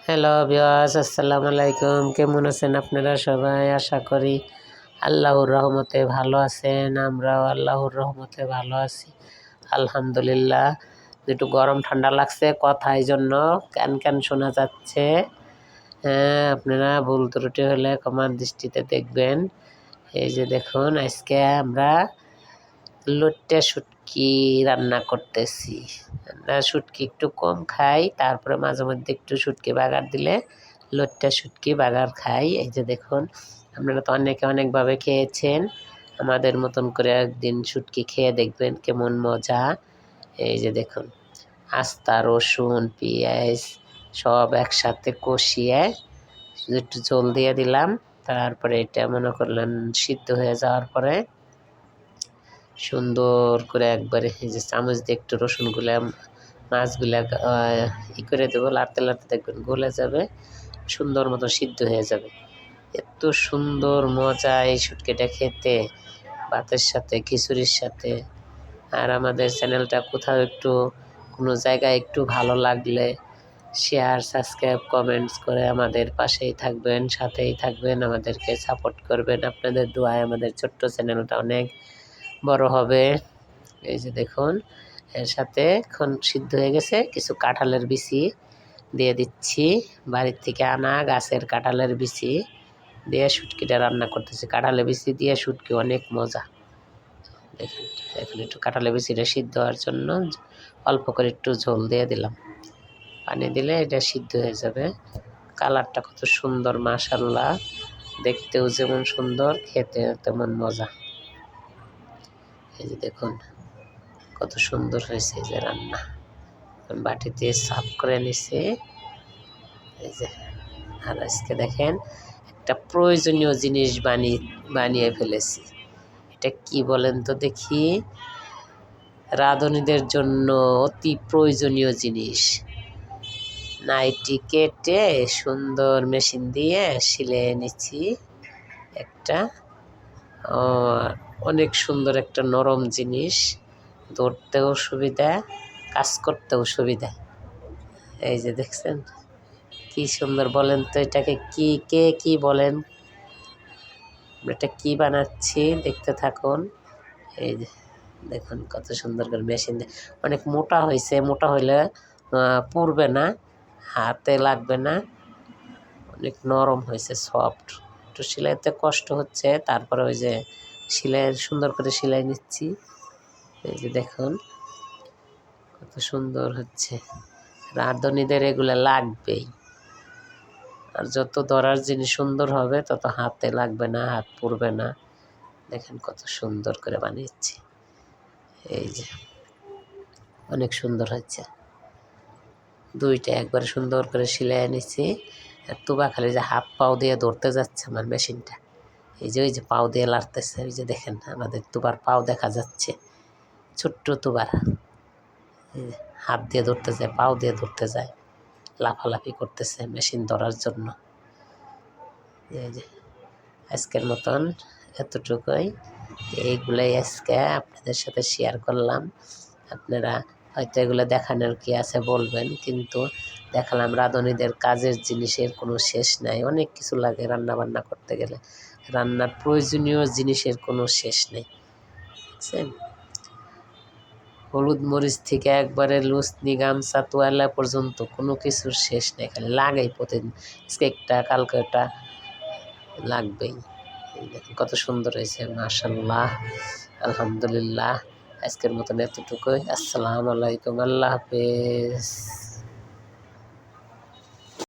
Hello viewers, আসসালামু আলাইকুম। কেমন আছেন আপনারা সবাই? আশা করি আল্লাহর রহমতে ভালো আছেন। আমরাও আল্লাহর রহমতে ভালো আছি, আলহামদুলিল্লাহ। একটু গরম ঠান্ডা লাগছে, কথা এই জন্য ক্যান ক্যান শোনা যাচ্ছে। হ্যাঁ, আপনারা ভুল ত্রুটি হলে ক্ষমার দৃষ্টিতে দেখবেন। এই যে দেখুন, আজকে আমরা লইট্টা শুটকি রান্না করতেছি। আমরা শুটকি একটু কম খাই, তারপরে মাঝে মধ্যে একটু শুটকি বাগার দিলে লইট্টা শুটকি বাগার খাই। এই যে দেখুন, আপনারা তো অনেকে অনেকভাবে খেয়েছেন, আমাদের মতন করে একদিন শুটকি খেয়ে দেখবেন কেমন মজা। এই যে দেখুন, আস্তা রসুন পেঁয়াজ সব একসাথে কষিয়ে একটু ঝোল দিয়ে দিলাম। তারপরে এটা মনে করলেন সিদ্ধ হয়ে যাওয়ার পরে সুন্দর করে একবারে এই যে চামচ দিয়ে একটু রসুনগুলা মাছগুলা করে দেবো, লাড়তে লাড়তে দেখবেন গলে যাবে, সুন্দর মতো সিদ্ধ হয়ে যাবে। এত সুন্দর মজা এই শুটকিটা খেতে, ভাতের সাথে খিচুড়ির সাথে। আর আমাদের চ্যানেলটা কোথাও একটু কোনো জায়গায় একটু ভালো লাগলে শেয়ার সাবস্ক্রাইব কমেন্টস করে আমাদের পাশেই থাকবেন, সাথেই থাকবেন, আমাদেরকে সাপোর্ট করবেন। আপনাদের দোয়ায় আমাদের ছোট্ট চ্যানেলটা অনেক বড় হবে। এই যে দেখুন, এর সাথে এখন সিদ্ধ হয়ে গেছে, কিছু কাঁঠালের বিচি দিয়ে দিচ্ছি, বাড়ির থেকে আনা গাছের কাঁঠালের বিচি দিয়ে শুটকিটা রান্না করতেছি। কাঁঠালের বিচি দিয়ে শুটকি অনেক মজা। দেখুন, এখন একটু কাঁঠালের বিচিটা সিদ্ধ হওয়ার জন্য অল্প করে একটু ঝোল দিয়ে দিলাম, পানি দিলে এটা সিদ্ধ হয়ে যাবে। কালারটা কত সুন্দর, মাশাআল্লাহ, দেখতেও যেমন সুন্দর, খেতে তেমন মজা। এই যে দেখুন কত সুন্দর হয়েছে এই যে রান্না, বাটিতে সাফ করে নিছে। এই যে, আর আজকে দেখেন একটা প্রয়োজনীয় জিনিস বানিয়ে ফেলেছি। এটা কি বলেন তো দেখি? রাঁধুনিদের জন্য অতি প্রয়োজনীয় জিনিস। নাইটি কেটে সুন্দর মেশিন দিয়ে সিলিয়ে নিচ্ছি একটা, অনেক সুন্দর একটা নরম জিনিস, ধরতেও সুবিধা, কাজ করতেও সুবিধা। এই যে দেখছেন কি সুন্দর, বলেন তো এটাকে কি বলেন? এটা কি বানাচ্ছি দেখতে থাকুন। এই যে দেখুন কত সুন্দর করে মেশিন দিয়ে, অনেক মোটা হয়েছে, মোটা হইলে পুড়বে না, হাতে লাগবে না, অনেক নরম হয়েছে, সফট। একটু সেলাইতে কষ্ট হচ্ছে, তারপরে ওই যে সুন্দর করে সেলাই নিচ্ছি। এই যে দেখুন কত সুন্দর হচ্ছে। রাঁধুনিদের এগুলো লাগবেই, আর যত ধরার জিনিস সুন্দর হবে তত হাতে লাগবে না, হাত পুড়বে না। দেখেন কত সুন্দর করে বানিয়েছি। এই যে অনেক সুন্দর হচ্ছে, দুইটা একবারে সুন্দর করে সেলাই নিচ্ছি। আর তুবা খালি যে হাত পাও দিয়ে ধরতে যাচ্ছে আমার মেশিনটা, এই যে ওই যে পাও দিয়ে লাড়তেছে, ওই যে দেখেন আমাদের তুবার পাও দেখা যাচ্ছে, ছোট্ট তুবার। হাত দিয়ে ধরতে যায়, পাও দিয়ে ধরতে যায়, লাফালাফি করতেছে মেশিন ধরার জন্য। এই যে আজকের মতন এতটুকুই, এইগুলাই আজকে আপনাদের সাথে শেয়ার করলাম। আপনারা হয়তো এগুলো দেখানোর কি আছে বলবেন, কিন্তু দেখালাম রাঁধুনিদের কাজের জিনিসের কোনো শেষ নাই, অনেক কিছু লাগে রান্না বান্না করতে গেলে, রান্নার প্রয়োজনীয় জিনিসের কোনো শেষ নেই। বুঝছেন, হলুদ মরিচ থেকে একবারে লুচনি গামছা তোয়ালা পর্যন্ত কোনো কিছুর শেষ নেই, খালি লাগাই প্রতিদিন, আজকে একটা কালকে একটা লাগবেই। দেখুন কত সুন্দর হয়েছে, মাশাআল্লাহ, আলহামদুলিল্লাহ। আজকের মতন এতটুকুই, আসসালামু আলাইকুম, আল্লাহ হাফেজ।